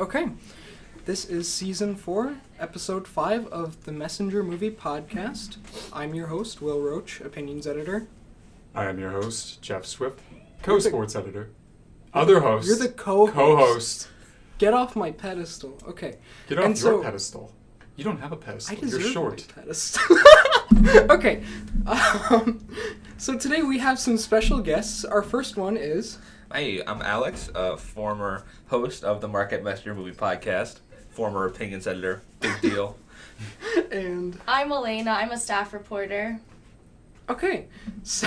Okay, this is Season 4, Episode 5 of the Messenger Movie Podcast. I'm your host, Will Roach, Opinions Editor. I am your host, Jeff Swift, co-sports editor. Other host. You're the co-host. Co-host. Get off my pedestal. Okay. Get off your pedestal. You don't have a pedestal. I deserve You're short. my pedestal. Okay. So today we have some special guests. Our first one is... Hey, I'm Alex, former host of the Market Messenger Movie Podcast, former opinions editor, big deal. And... I'm Alayna, I'm a staff reporter. Okay. So...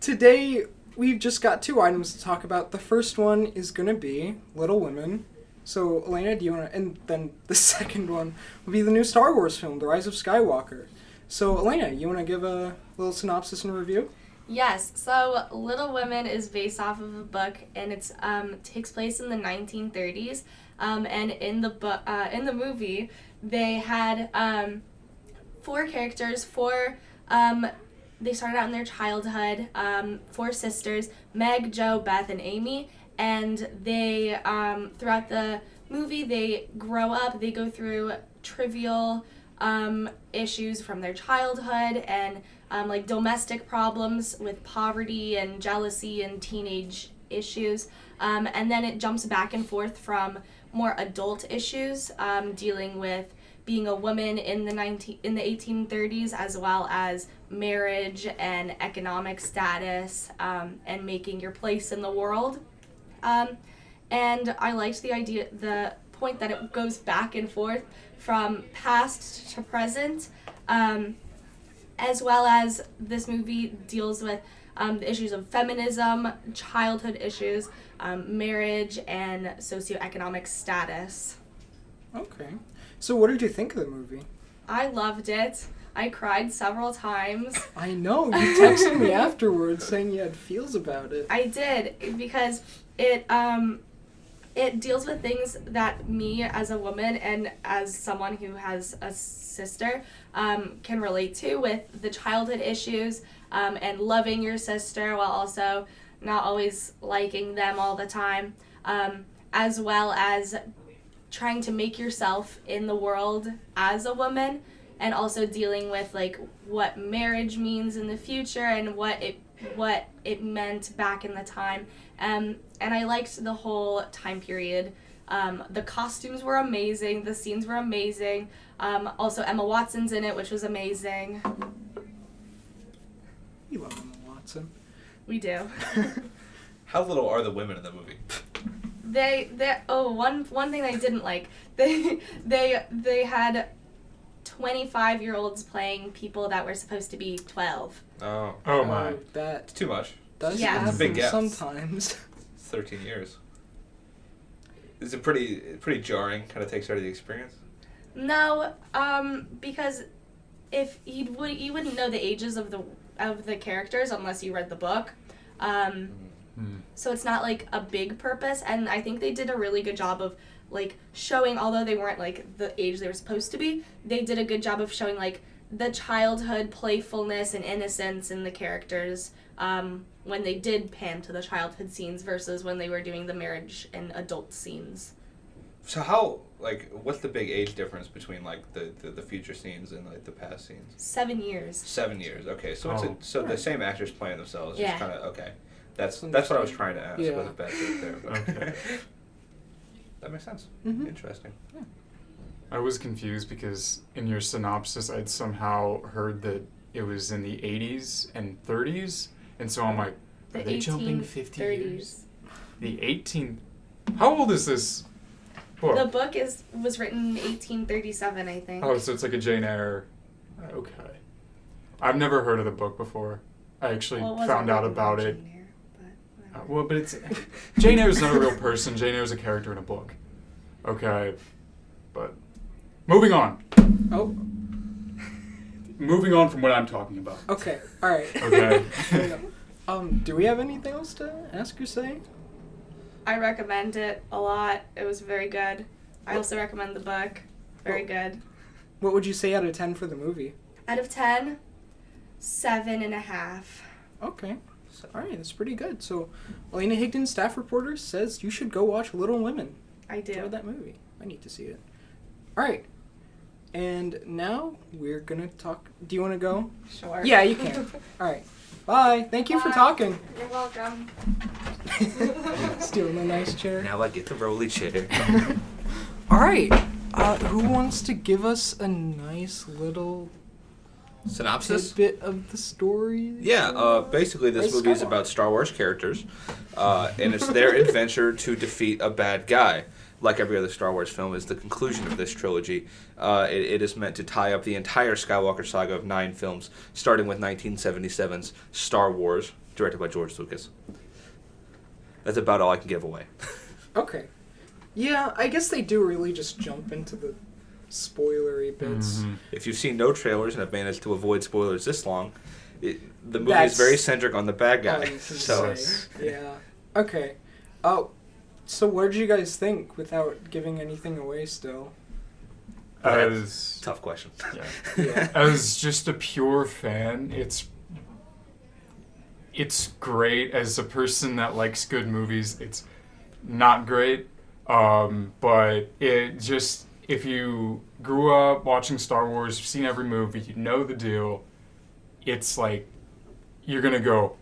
today we've just got two items to talk about. The first one is going to be Little Women. So, Alayna, do you want to... And then the second one will be the new Star Wars film, The Rise of Skywalker. So, Alayna, you want to give a little synopsis and review? Yes, so Little Women is based off of a book, and it's takes place in the 1930s. And in the movie, they had four characters. They started out in their childhood. Four sisters: Meg, Jo, Beth, and Amy. And they throughout the movie, they grow up. They go through trivial issues from their childhood and like domestic problems with poverty and jealousy and teenage issues, and then it jumps back and forth from more adult issues, dealing with being a woman in the 1830s, as well as marriage and economic status, and making your place in the world. And I liked the point that it goes back and forth from past to present, as well as this movie deals with the issues of feminism, childhood issues, marriage, and socioeconomic status. Okay. So what did you think of the movie? I loved it. I cried several times. I know. You texted me afterwards saying you had feels about it. I did, because it deals with things that me as a woman and as someone who has a sister can relate to, with the childhood issues and loving your sister while also not always liking them all the time, as well as trying to make yourself in the world as a woman, and also dealing with like what marriage means in the future and what it meant back in the time. And I liked the whole time period. The costumes were amazing. The scenes were amazing. Also, Emma Watson's in it, which was amazing. You love Emma Watson. We do. How little are the women in the movie? One thing I didn't like. They had 25-year-olds playing people that were supposed to be 12. Oh My. That's too much. Does Yeah. happen It's a big gap. sometimes. 13 years. Is it pretty jarring? Kind of takes out of the experience. No, because if you wouldn't know the ages of the characters unless you read the book. So it's not like a big purpose, and I think they did a really good job of like showing, although they weren't like the age they were supposed to be, they did a good job of showing like the childhood playfulness and innocence in the characters when they did pan to the childhood scenes versus when they were doing the marriage and adult scenes. So how, like, what's the big age difference between like the future scenes and like the past scenes? 7 years. 7 years. Okay, so Yeah. the same actors playing themselves. Yeah. Just kind of okay. That's what I was trying to ask. Yeah. Was a bad joke there. But Okay. That makes sense. Mhm. Interesting. Yeah. I was confused because in your synopsis, I'd somehow heard that it was in the 80s and 30s, and so I'm like, are they jumping 50 years? The 18... How old is this book? The book was written in 1837, I think. Oh, so it's like a Jane Eyre. Okay. I've never heard of the book before. I actually Well, it wasn't found out written by about it. Jane Eyre, but whatever. Well, but it's... Jane Eyre's not a real person. Jane Eyre's a character in a book. Okay. But... Moving on. Oh, Moving on from what I'm talking about. okay. All right. Okay. Do we have anything else to ask or say? I recommend it a lot. It was very good. I also recommend the book. Very good. What would you say out of 10 for the movie? Out of 10, 7.5. Okay. So. All right, that's pretty good. So, Alayna Higdon, staff reporter, says you should go watch Little Women. I do. Enjoy that movie. I need to see it. All right. And now we're going to talk. Do you want to go? Sure. Yeah, you can. All right. Bye. Thank you for Bye. talking. You're welcome. Stealing a nice chair. Now I get the rolly chair. All right. Who wants to give us a nice little Synopsis? tidbit of the story? Yeah, basically this Rise of movie is Skywalker. about Star Wars characters, and it's their adventure to defeat a bad guy. Like every other Star Wars film, is the conclusion of this trilogy. It is meant to tie up the entire Skywalker saga of 9 films, starting with 1977's Star Wars, directed by George Lucas. That's about all I can give away. Okay. Yeah, I guess they do really just jump into the spoilery bits. Mm-hmm. If you've seen no trailers and have managed to avoid spoilers this long, the movie That's is very centric on the bad all guy. you can So say. Yeah. Okay. So what did you guys think without giving anything away still? As tough question. Yeah. as just a pure fan, it's great. As a person that likes good movies, it's not great. But it just, if you grew up watching Star Wars, you've seen every movie, you know the deal, it's like, you're gonna go,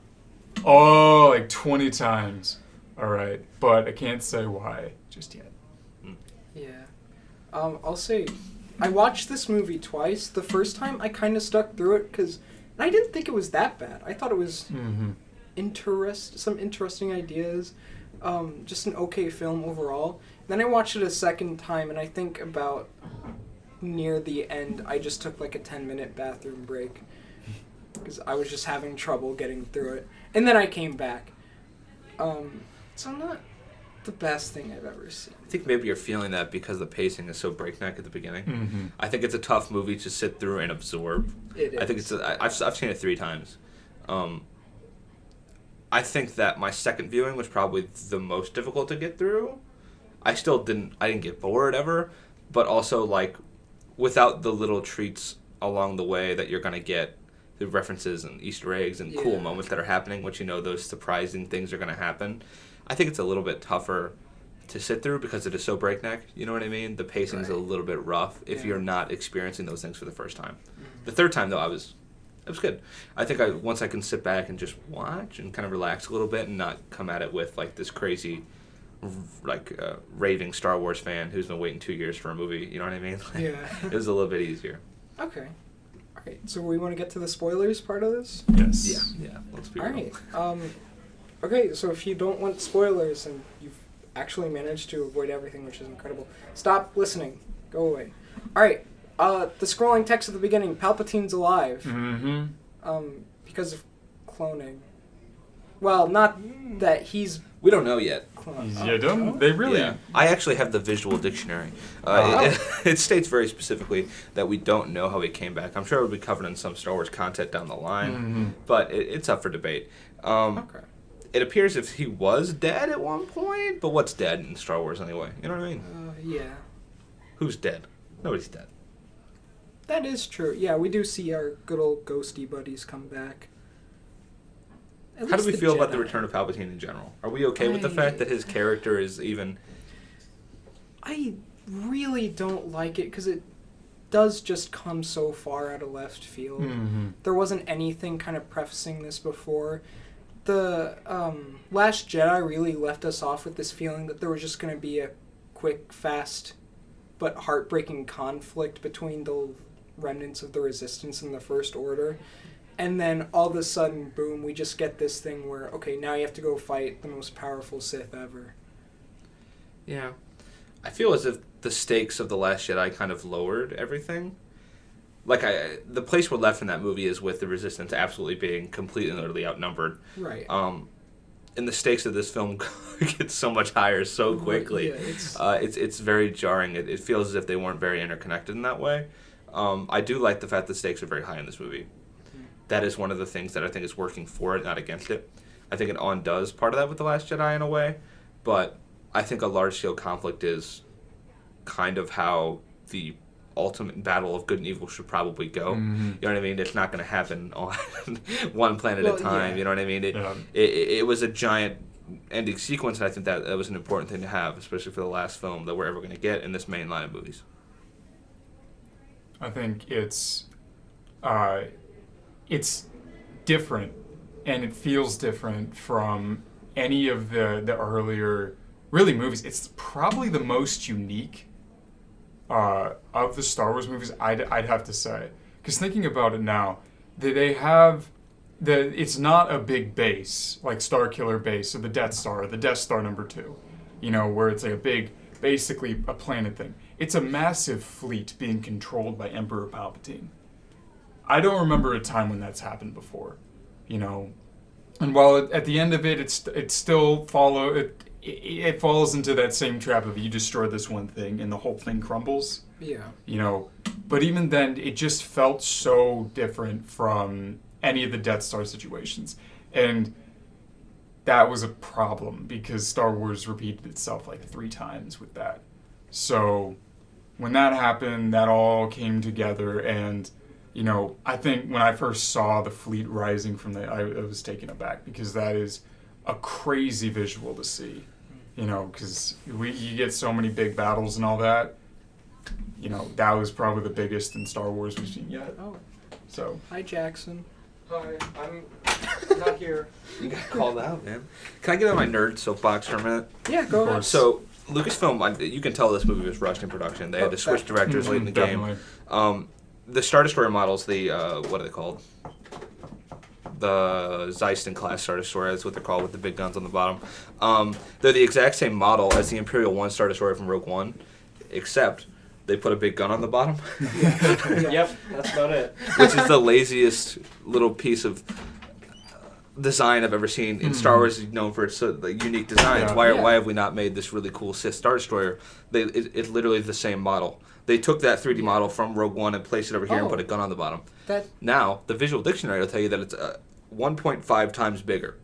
oh, like 20 times. All right, but I can't say why just yet. Yeah. I'll say, I watched this movie twice. The first time, I kind of stuck through it because I didn't think it was that bad. I thought it was some interesting ideas. Just an okay film overall. Then I watched it a second time, and I think about near the end, I just took like a 10-minute bathroom break because I was just having trouble getting through it. And then I came back. So not the best thing I've ever seen. I think maybe you're feeling that because the pacing is so breakneck at the beginning. Mm-hmm. I think it's a tough movie to sit through and absorb. It is. I think I've seen it 3 times. I think that my second viewing was probably the most difficult to get through. I didn't get bored ever, but also like without the little treats along the way that you're gonna get, the references and Easter eggs and cool moments that are happening, which you know those surprising things are gonna happen. I think it's a little bit tougher to sit through because it is so breakneck. You know what I mean? The pacing's a little bit rough if you're not experiencing those things for the first time. The third time though, it was good. I think once I can sit back and just watch and kind of relax a little bit and not come at it with like this crazy, like raving Star Wars fan who's been waiting 2 years for a movie. You know what I mean? Like, Yeah. It was a little bit easier. Okay. All right. So we want to get to the spoilers part of this? Yes. Yeah. Let's be All real. right. Okay, so if you don't want spoilers and you've actually managed to avoid everything, which is incredible, stop listening. Go away. All right. The scrolling text at the beginning, Palpatine's alive. Mm-hmm. Because of cloning. Well, not that he's We don't know yet. cloned. You don't? They really... Yeah. I actually have the visual dictionary. It states very specifically that we don't know how he came back. I'm sure it'll be covered in some Star Wars content down the line, but it's up for debate. Okay. It appears if he was dead at one point, but what's dead in Star Wars anyway? You know what I mean? Yeah. Who's dead? Nobody's dead. That is true. Yeah, we do see our good old ghosty buddies come back. At How do least we the feel about the Jedi. return of Palpatine in general? Are we okay with the fact that his character is even... I really don't like it because it does just come so far out of left field. Mm-hmm. There wasn't anything kind of prefacing this before. The Last Jedi really left us off with this feeling that there was just going to be a quick, fast, but heartbreaking conflict between the remnants of the Resistance and the First Order. And then all of a sudden, boom, we just get this thing where, okay, now you have to go fight the most powerful Sith ever. Yeah. I feel as if the stakes of The Last Jedi kind of lowered everything. Like, the place we're left in that movie is with the Resistance absolutely being completely and utterly outnumbered. Right. And the stakes of this film get so much higher so quickly. Yeah, It's very jarring. It feels as if they weren't very interconnected in that way. I do like the fact the stakes are very high in this movie. That is one of the things that I think is working for it, not against it. I think it undoes part of that with The Last Jedi in a way, but I think a large-scale conflict is kind of how the ultimate battle of good and evil should probably go. Mm-hmm. You know what I mean? It's not going to happen on one planet at a time. Yeah. You know what I mean? It was a giant ending sequence, and I think that was an important thing to have, especially for the last film that we're ever going to get in this main line of movies. I think it's different, and it feels different from any of the earlier really movies. It's probably the most unique of the Star Wars movies, I'd have to say. Because thinking about it now, they have it's not a big base like Starkiller Base or the Death Star or the Death Star number 2, where it's like a big, basically a planet thing. It's a massive fleet being controlled by Emperor Palpatine. I don't remember a time when that's happened before, And while at the end of it, it still it falls into that same trap of you destroy this one thing and the whole thing crumbles. Yeah. But even then, it just felt so different from any of the Death Star situations. And that was a problem because Star Wars repeated itself like 3 times with that. So when that happened, that all came together, and I think when I first saw the fleet rising from I was taken aback because that is a crazy visual to see, because you get so many big battles and all that. That was probably the biggest in Star Wars we've seen yet. Oh. So. Hi, Jackson. Hi, I'm not here. You got called out, man. Can I get on my nerd soapbox for a minute? Yeah, go ahead. So, Lucasfilm, you can tell this movie was rushed in production. They had to switch directors late in the game. The Star Destroyer models, the, what are they called? The Zeiston class Star Destroyer, that's what they're called with the big guns on the bottom. They're the exact same model as the Imperial 1 Star Destroyer from Rogue One, except they put a big gun on the bottom. Yep, that's about it. Which is the laziest little piece of design I've ever seen. In Star Wars is known for its unique designs. Yeah. Why have we not made this really cool Sith Star Destroyer? It's literally the same model. They took that 3D model from Rogue One and placed it over here and put a gun on the bottom. Now, the visual dictionary will tell you that it's 1.5 times bigger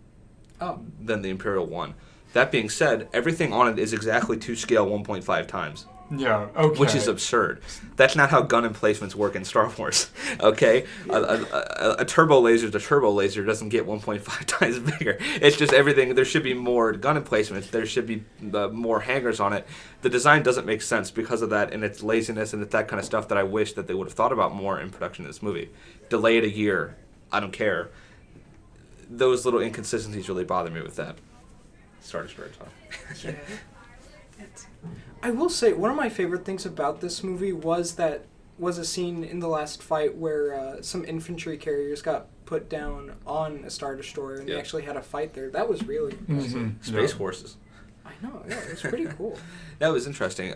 than the Imperial 1. That being said, everything on it is exactly to scale 1.5 times. Yeah, okay. Which is absurd. That's not how gun emplacements work in Star Wars, okay? A turbo laser is a turbo laser, doesn't get 1.5 times bigger. It's just everything. There should be more gun emplacements. There should be more hangers on it. The design doesn't make sense because of that, and it's laziness and it's that kind of stuff that I wish that they would have thought about more in production of this movie. Delay it a year. I don't care. Those little inconsistencies really bother me with that. Star Destroyer talk. Yeah. I will say one of my favorite things about this movie was a scene in the last fight where some infantry carriers got put down on a Star Destroyer and they actually had a fight there. That was really impressive. Space horses. I know, yeah, it was pretty cool. That was interesting.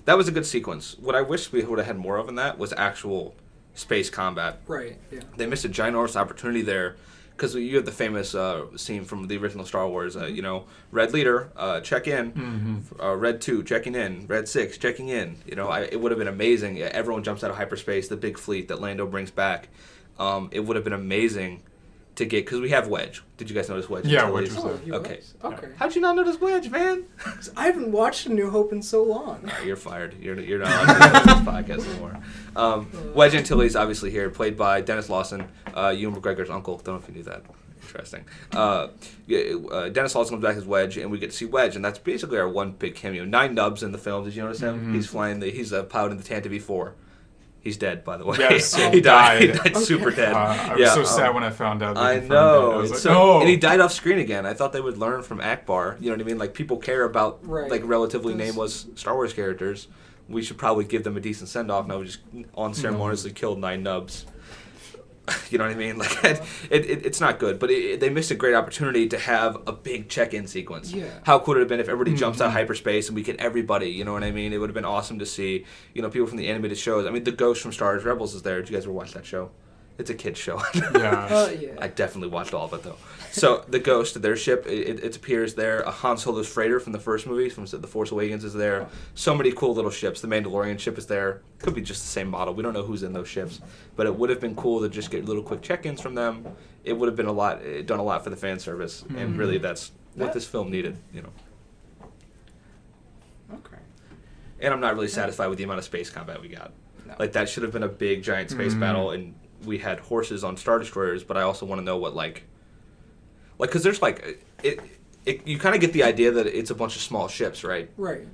That was a good sequence. What I wish we would have had more of in that was actual space combat. Right, yeah. They missed a ginormous opportunity there. Because you have the famous scene from the original Star Wars, Red Leader, check in, Red 2, checking in, Red 6, checking in. It would have been amazing. Everyone jumps out of hyperspace, the big fleet that Lando brings back. It would have been amazing to get, because we have Wedge. Did you guys notice Wedge? Yeah, Wedge was there. Okay. Okay. How'd you not notice Wedge, man? I haven't watched A New Hope in so long. Right, you're fired. You're not on this podcast anymore. Wedge Antilles, obviously here, played by Dennis Lawson, Ewan McGregor's uncle. Don't know if you knew that. Interesting. Dennis Lawson comes back as Wedge, and we get to see Wedge, and that's basically our one big cameo. 9 nubs in the film. Did you notice him? He's flying. He's a pilot in the Tantive V4. He's dead, by the way. Yes, he died. He died Okay. super dead. I was so sad when I found out. I know. I was like, And he died off screen again. I thought they would learn from Akbar. You know what I mean? Like, people care about relatively nameless Star Wars characters. We should probably give them a decent send off. Now we just unceremoniously killed 9 nubs. You know what I mean? Like, it's not good, but they missed a great opportunity to have a big check-in sequence. Yeah. How cool would it have been if everybody jumps out of hyperspace and we get everybody? You know what I mean? It would have been awesome to see. People from the animated shows. I mean, the Ghost from Star Wars Rebels is there. Did you guys ever watch that show? It's a kid's show. Yeah. Yeah. I definitely watched all of it, though. So, the Ghost, their ship, it appears there. A Han Solo's freighter from the first movie, from The Force Awakens, is there. So many cool little ships. The Mandalorian ship is there. Could be just the same model. We don't know who's in those ships. But it would have been cool to just get little quick check-ins from them. It would have been done a lot for the fan service. And really, that's what this film needed, Okay. And I'm not really satisfied with the amount of space combat we got. No. Like, that should have been a big, giant space battle, and we had horses on Star Destroyers, but I also want to know what, because there's, you kind of get the idea that it's a bunch of small ships, right? Right.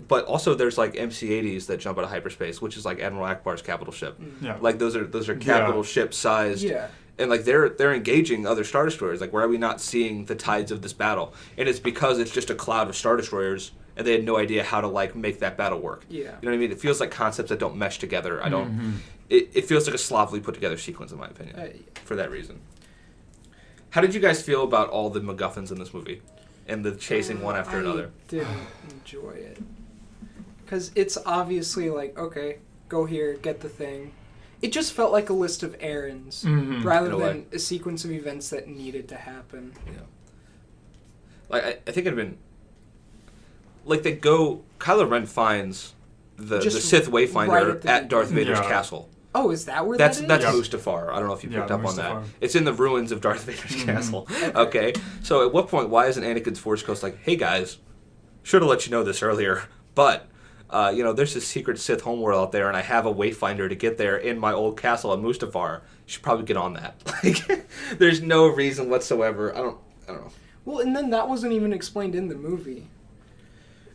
But also there's, MC-80s that jump out of hyperspace, which is, Admiral Akbar's capital ship. Yeah. Those are capital ship-sized. Yeah. And, they're engaging other Star Destroyers. Why are we not seeing the tides of this battle? And it's because it's just a cloud of Star Destroyers, and they had no idea how to, make that battle work. Yeah. You know what I mean? It feels like concepts that don't mesh together. It feels like a sloppily put together sequence, in my opinion, for that reason. How did you guys feel about all the MacGuffins in this movie? And the chasing one after another? I didn't enjoy it. Because it's obviously okay, go here, get the thing. It just felt like a list of errands rather than a sequence of events that needed to happen. Yeah. I think it'd been... Kylo Ren finds the Sith Wayfinder at Darth Vader's castle. Oh, is that where that's that is? That's Mustafar. I don't know if you picked up on that. It's in the ruins of Darth Vader's castle. Okay. So at what point, why isn't Anakin's Force Ghost hey guys, should have let you know this earlier, but there's this secret Sith homeworld out there, and I have a Wayfinder to get there in my old castle at Mustafar. You should probably get on that. There's no reason whatsoever. I don't know. Well, and then that wasn't even explained in the movie.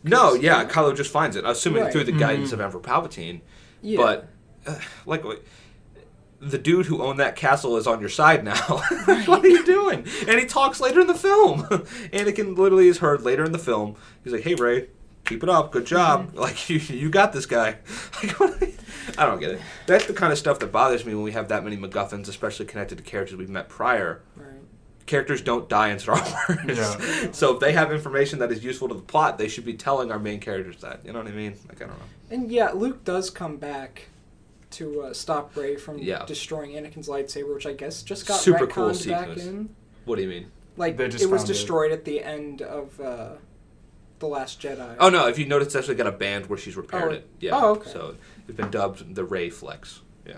No, yeah, Kylo just finds it, assuming through the guidance of Emperor Palpatine. Yeah. But the dude who owned that castle is on your side now. What are you doing? And he talks later in the film. Anakin literally is heard later in the film. He's like, "Hey, Rey, keep it up. Good job. You got this guy." I don't get it. That's the kind of stuff that bothers me when we have that many MacGuffins, especially connected to characters we've met prior. Right. Characters don't die in Star Wars. Yeah. So if they have information that is useful to the plot, they should be telling our main characters that. You know what I mean? I don't know. And Luke does come back to stop Rey from destroying Anakin's lightsaber, which I guess just got super retconned cool back sequence. in. What do you mean? It was destroyed at the end of The Last Jedi. Oh, no, if you notice, it's actually got a band where she's repaired it. Yeah. Oh, okay. So it's been dubbed the Rey Flex. Yeah.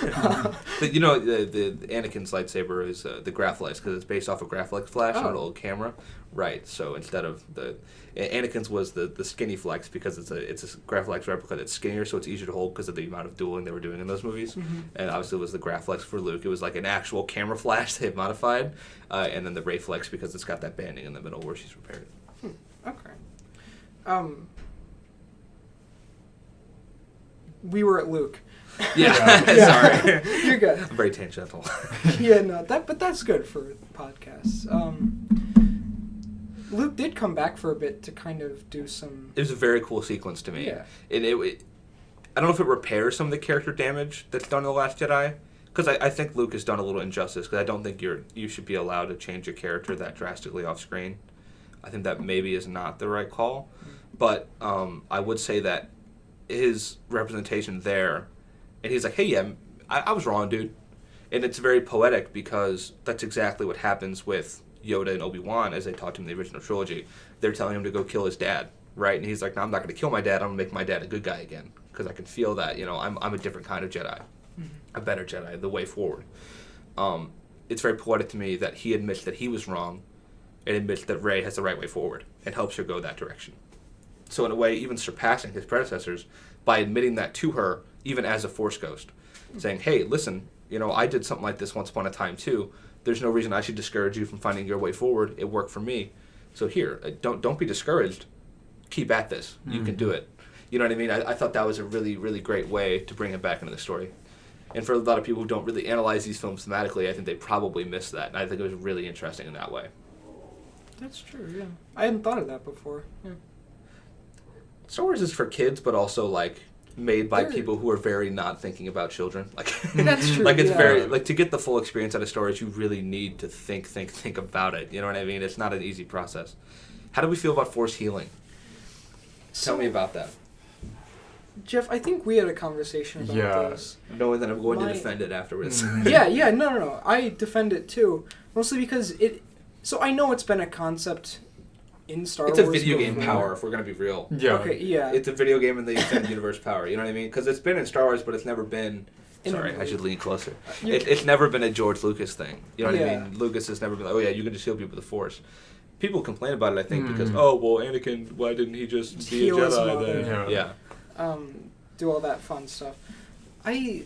The Anakin's lightsaber is the Graflex because it's based off a Graflex flash on an old camera. Right. So instead of Anakin's was the skinny flex because it's a Graflex replica that's skinnier, so it's easier to hold because of the amount of dueling they were doing in those movies. Mm-hmm. And obviously it was the Graflex for Luke. It was like an actual camera flash they had modified, and then the Rey Flex because it's got that banding in the middle where she's repaired it. Okay. We were at Luke. Yeah. Sorry. You're good. I'm very tangential. But that's good for podcasts. Luke did come back for a bit to kind of do some... It was a very cool sequence to me. Yeah. And I don't know if it repairs some of the character damage that's done in The Last Jedi, because I think Luke has done a little injustice, because I don't think you should be allowed to change your character that drastically off screen. I think that maybe is not the right call. But I would say that his representation there... And he's like, "Hey, yeah, I was wrong, dude." And it's very poetic because that's exactly what happens with Yoda and Obi-Wan as they talked to him in the original trilogy. They're telling him to go kill his dad, right? And he's like, "No, I'm not going to kill my dad. I'm going to make my dad a good guy again because I can feel that, I'm a different kind of Jedi, a better Jedi, the way forward." It's very poetic to me that he admits that he was wrong and admits that Rey has the right way forward and helps her go that direction. So in a way, even surpassing his predecessors by admitting that to her, even as a Force Ghost, saying, "Hey, listen, I did something like this once upon a time too. There's no reason I should discourage you from finding your way forward. It worked for me. So here, don't be discouraged. Keep at this. You can do it." You know what I mean? I thought that was a really, really great way to bring him back into the story. And for a lot of people who don't really analyze these films thematically, I think they probably missed that. And I think it was really interesting in that way. That's true, yeah. I hadn't thought of that before. Yeah. Star Wars is for kids, but also, made by people who are very not thinking about children. That's true. It's very to get the full experience out of Star Wars, you really need to think about it. You know what I mean? It's not an easy process. How do we feel about Force healing? Tell me about that. Jeff, I think we had a conversation about this. Knowing that I'm going to defend it afterwards. No. I defend it too. Mostly because so I know it's been a concept in Star Wars. It's a video game power, if we're going to be real. Yeah. Okay, yeah. It's a video game in the extended universe power, you know what I mean? Because it's been in Star Wars, but it's never been... Sorry, I should lean closer. It's never been a George Lucas thing. You know what I mean? Lucas has never been like, "Oh yeah, you can just heal people with the Force." People complain about it, I think, because, Anakin, why didn't he just be a Jedi then? Yeah. do all that fun stuff. I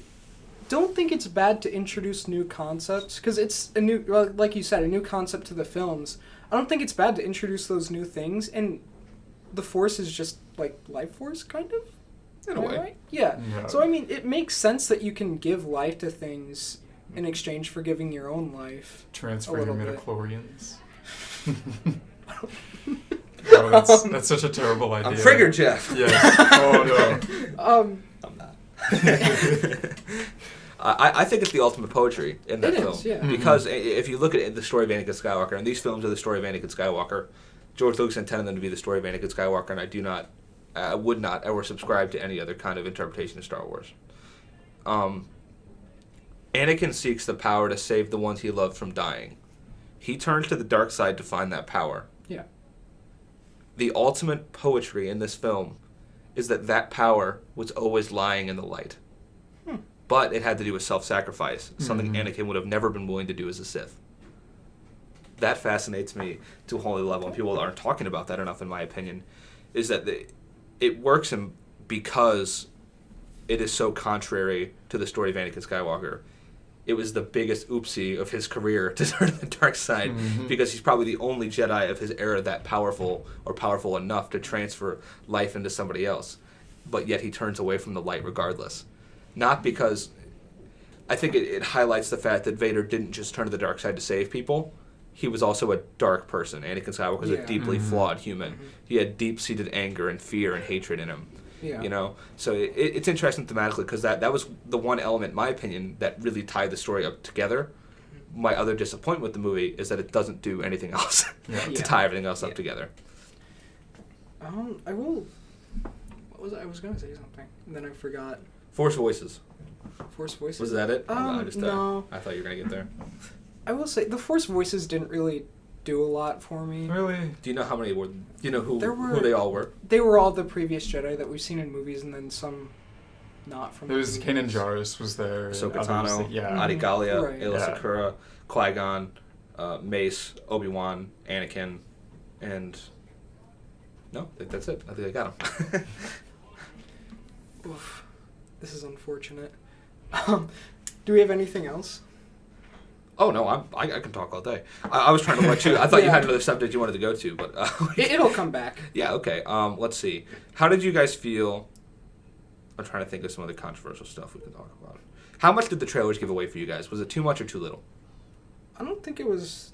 don't think it's bad to introduce new concepts, because it's a new, well, like you said, a new concept to the films. I don't think it's bad to introduce those new things, and the Force is just like life force, kind of. In a way. Right? Yeah. So I mean, it makes sense that you can give life to things in exchange for giving your own life. Transferring a little midichlorians. Oh, that's such a terrible idea. I'm triggered, Jeff. Yes. Oh no. I'm not. I think it's the ultimate poetry in that film. Yeah. Because if you look at the story of Anakin Skywalker, and these films are the story of Anakin Skywalker, George Lucas intended them to be the story of Anakin Skywalker, and I would not ever subscribe to any other kind of interpretation of Star Wars. Anakin seeks the power to save the ones he loved from dying. He turns to the dark side to find that power. Yeah. The ultimate poetry in this film is that power was always lying in the light. But it had to do with self-sacrifice, something Anakin would have never been willing to do as a Sith. That fascinates me to a whole other level, and people aren't talking about that enough, in my opinion, is that it works because it is so contrary to the story of Anakin Skywalker. It was the biggest oopsie of his career to turn to the dark side, because he's probably the only Jedi of his era that powerful or powerful enough to transfer life into somebody else. But yet he turns away from the light regardless. Not because... I think it highlights the fact that Vader didn't just turn to the dark side to save people. He was also a dark person. Anakin Skywalker was a deeply flawed human. He had deep-seated anger and fear and hatred in him. Yeah. You know? So it's interesting thematically, because that was the one element, in my opinion, that really tied the story up together. My other disappointment with the movie is that it doesn't do anything else to tie everything else up together. I will... What was I was going to say something, and then I forgot. Force Voices. Force Voices? Was that it? No. I thought you were going to get there. I will say, the Force Voices didn't really do a lot for me. Really? Do you know how many were... Do you know who they all were? They were all the previous Jedi that we've seen in movies, and then some not from There was Kanan Jarrus was there. Ahsoka Tano, Adi Gallia, Aayla Secura, Qui-Gon, Mace, Obi-Wan, Anakin, and... No, I think that's it. I think I got them. Oof. This is unfortunate. Do we have anything else? Oh, no, I can talk all day. I was trying to let you... I thought you had another subject you wanted to go to, but... It'll come back. Yeah, okay. Let's see. How did you guys feel... I'm trying to think of some other controversial stuff we can talk about. How much did the trailers give away for you guys? Was it too much or too little? I don't think it was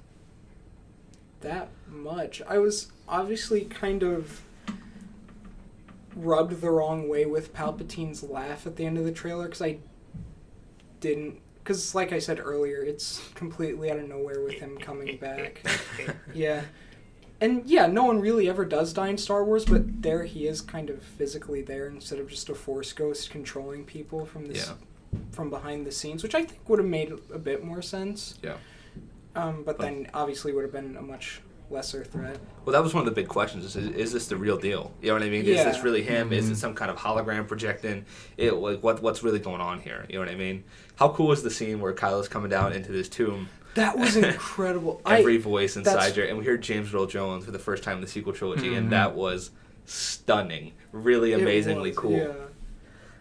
that much. I was obviously kind of rubbed the wrong way with Palpatine's laugh at the end of the trailer, because I didn't... Because, like I said earlier, it's completely out of nowhere with him coming back. Yeah. And, yeah, no one really ever does die in Star Wars, but there he is kind of physically there instead of just a Force ghost controlling people from from behind the scenes, which I think would have made a bit more sense. Yeah. But then, obviously, would have been a much lesser threat. Well, that was one of the big questions. Is this the real deal? You know what I mean? Yeah. Is this really him? Is it some kind of hologram projecting? What's really going on here? You know what I mean? How cool is the scene where Kylo's coming down into this tomb? That was incredible. Every voice inside you, and we hear James Earl Jones for the first time in the sequel trilogy, and that was stunning. Really amazingly cool.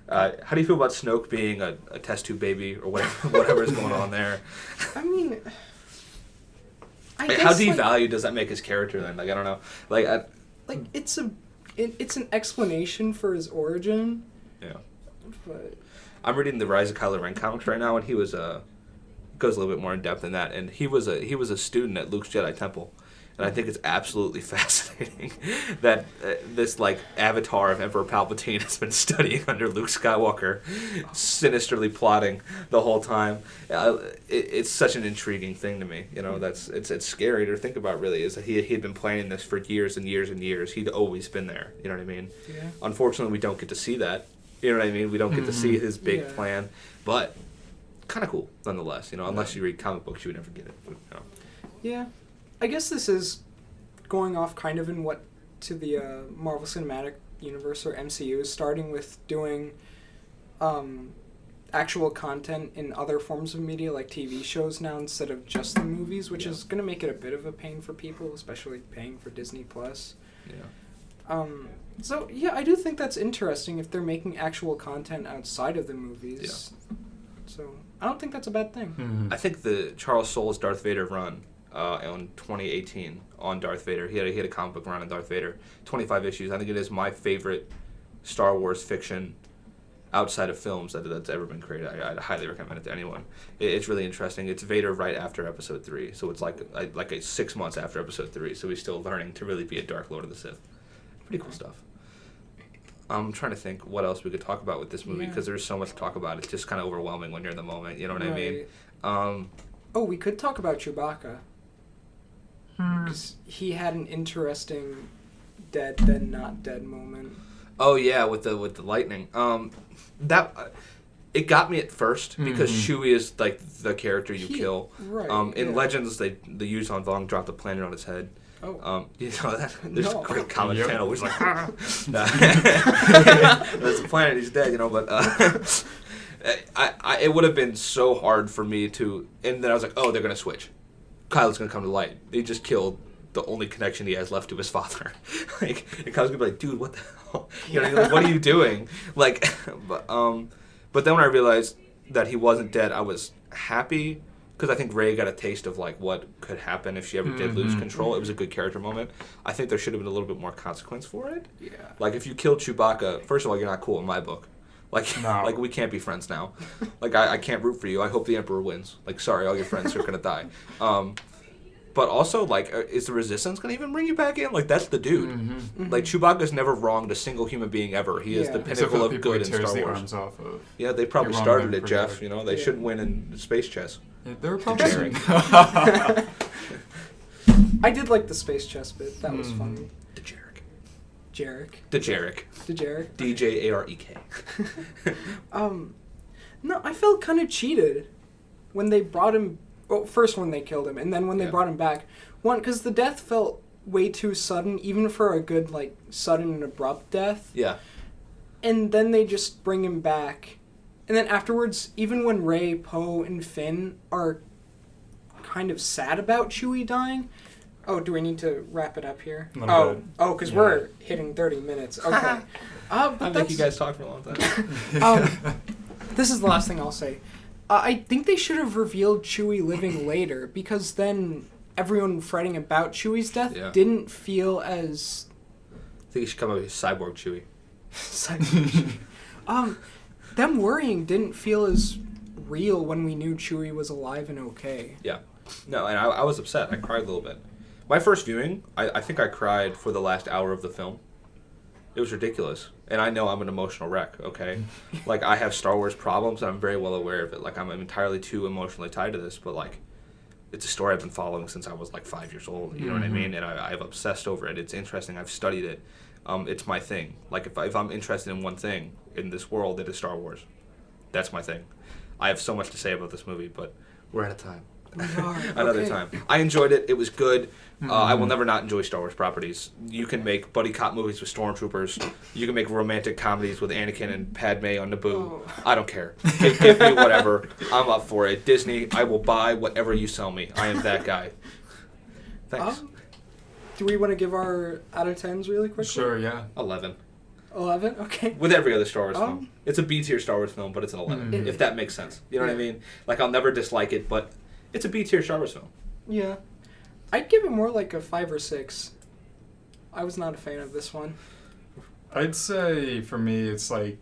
Yeah. How do you feel about Snoke being a test tube baby or whatever is going on there? I mean... How devalued does that make his character then? Like, I don't know. It's an explanation for his origin. Yeah. But I'm reading the Rise of Kylo Ren comics right now, and he was goes a little bit more in depth than that. And he was a student at Luke's Jedi Temple, and I think it's absolutely fascinating that this avatar of Emperor Palpatine has been studying under Luke Skywalker, sinisterly plotting the whole time. It's such an intriguing thing to me. You know, it's scary to think about. Really, is that he had been planning this for years and years and years. He'd always been there. You know what I mean? Yeah. Unfortunately, we don't get to see that. You know what I mean? We don't get to see his big plan, but kind of cool nonetheless. You know, unless you read comic books, you would never get it. You know. Yeah. I guess this is going off kind of in to the Marvel Cinematic Universe, or MCU, starting with doing actual content in other forms of media, like TV shows now, instead of just the movies, which is going to make it a bit of a pain for people, especially paying for Disney+. Yeah. So yeah, I do think that's interesting if they're making actual content outside of the movies. Yeah. So I don't think that's a bad thing. Mm-hmm. I think the Charles Soule's Darth Vader run in 2018 on Darth Vader. He had a comic book run on Darth Vader, 25 issues. I think it is my favorite Star Wars fiction outside of films that's ever been created. I'd highly recommend it to anyone. It's really interesting. It's Vader right after Episode 3, so it's like 6 months after Episode 3. So he's still learning to really be a Dark Lord of the Sith. Pretty cool stuff. I'm trying to think what else we could talk about with this movie because there's so much to talk about. It's just kind of overwhelming when you're in the moment. You know what I mean? We could talk about Chewbacca. Because he had an interesting dead then not dead moment. Oh yeah, with the lightning. It got me at first because Chewie is like the character you kill. Right. In Legends, they use on Vong dropped the planet on his head. Oh. You know that? There's a great comic Yep. panel where he's like, that's the planet, he's dead, you know, but it would have been so hard for me to, and then I was like, oh, they're going to switch. Kylo's going to come to light. He just killed the only connection he has left to his father. And Kylo's going to be like, dude, what the hell? You know, like, what are you doing? Like, but then when I realized that he wasn't dead, I was happy. Because I think Rey got a taste of like what could happen if she ever did lose control. It was a good character moment. I think there should have been a little bit more consequence for it. Yeah. Like if you killed Chewbacca, first of all, you're not cool in my book. Like, No. like we can't be friends now. Like I can't root for you. I hope the Emperor wins. Like sorry, all your friends are gonna die. But also like, is the Resistance gonna even bring you back in? Like that's the dude. Like Chewbacca's never wronged a single human being ever. He is the pinnacle of good in Star the Wars. arms off of. Yeah, they probably You're wrong started them it, for Jeff. good. You know, they shouldn't win in space chess. Yeah, they're probably. I did like the space chess bit. That was funny. Dejarek. Jarek. Dejarek. Dejarek. D-J-A-R-E-K. No, I felt kind of cheated when they brought him. Well, first when they killed him, and then when they brought him back. One, because the death felt way too sudden, even for a good like sudden and abrupt death. Yeah. And then they just bring him back. And then afterwards, even when Rey, Poe, and Finn are kind of sad about Chewie dying... Oh, do we need to wrap it up here? Because we're hitting 30 minutes. Okay. I think you guys talked for a long time. This is the last thing I'll say. I think they should have revealed Chewie living later, because then everyone fretting about Chewie's death didn't feel as... I think you should come up with Cyborg Chewie. Them worrying didn't feel as real when we knew Chewie was alive and okay. Yeah. No, and I was upset. I cried a little bit. My first viewing, I think I cried for the last hour of the film. It was ridiculous. And I know I'm an emotional wreck, okay? Like, I have Star Wars problems, and I'm very well aware of it. Like, I'm entirely too emotionally tied to this, but, like, it's a story I've been following since I was, like, 5 years old, you know what I mean? And I've obsessed over it. It's interesting. I've studied it. It's my thing. Like, if I'm interested in one thing in this world, it is Star Wars. That's my thing. I have so much to say about this movie, but we're out of time. Another time. I enjoyed it. It was good. I will never not enjoy Star Wars properties. You can make buddy cop movies with stormtroopers. You can make romantic comedies with Anakin and Padme on Naboo. I don't care. Give me whatever. I'm up for it. Disney, I will buy whatever you sell me. I am that guy. Thanks. Do we want to give our out of 10s really quickly? Sure, yeah. 11. 11? Okay. With every other Star Wars film. It's a B-tier Star Wars film, but it's an 11. If that makes sense. You know what I mean? Like, I'll never dislike it, but it's a B-tier Star Wars film. Yeah. I'd give it more like a 5 or 6. I was not a fan of this one. I'd say for me it's like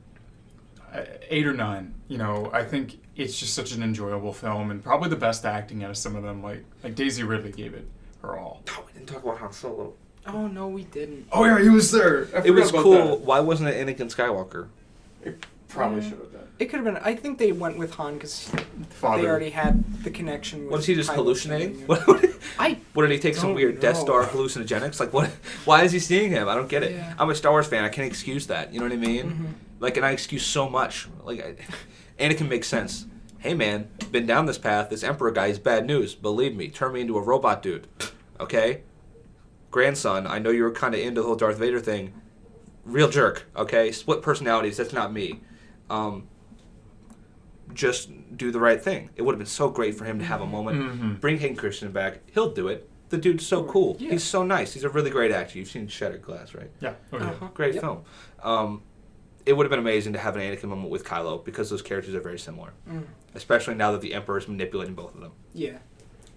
8 or 9. You know, I think it's just such an enjoyable film and probably the best acting out of some of them. Like Daisy Ridley gave it her all. Oh, we didn't talk about Han Solo. Oh, no, we didn't. Oh yeah, he was there. It was cool. Why wasn't it Anakin Skywalker? It probably should have been. It could have been. I think they went with Han because Father. they already had the connection with... Was he just Kylo hallucinating? Ren. What did he take some don't weird Death know. Star hallucinogenics? Like, what? Why is he seeing him? I don't get it. Yeah. I'm a Star Wars fan. I can't excuse that. You know what I mean? Like, and I excuse so much. Like, Anakin makes sense. Hey, man, been down this path. This Emperor guy is bad news. Believe me. Turn me into a robot dude. Okay? Grandson, I know you were kind of into the whole Darth Vader thing. Real jerk, okay? Split personalities. That's not me. Just do the right thing. It would have been so great for him to have a moment. Bring Hayden Christensen back. He'll do it. the dude's so cool. Yeah. He's so nice. He's a really great actor. You've seen Shattered Glass, right? Yeah. Oh, yeah. Uh-huh. Great Yep. film. It would have been amazing to have an Anakin moment with Kylo because those characters are very similar. Especially now that the Emperor is manipulating both of them. Yeah.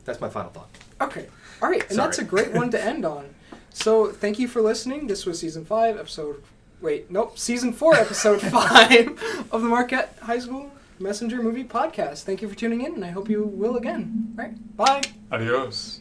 That's my final thought. Okay. All right, and that's a great one to end on. So thank you for listening. This was season 4, episode 5 of the Marquette High School Messenger Movie Podcast. Thank you for tuning in, and I hope you will again. All right. Bye. Adios.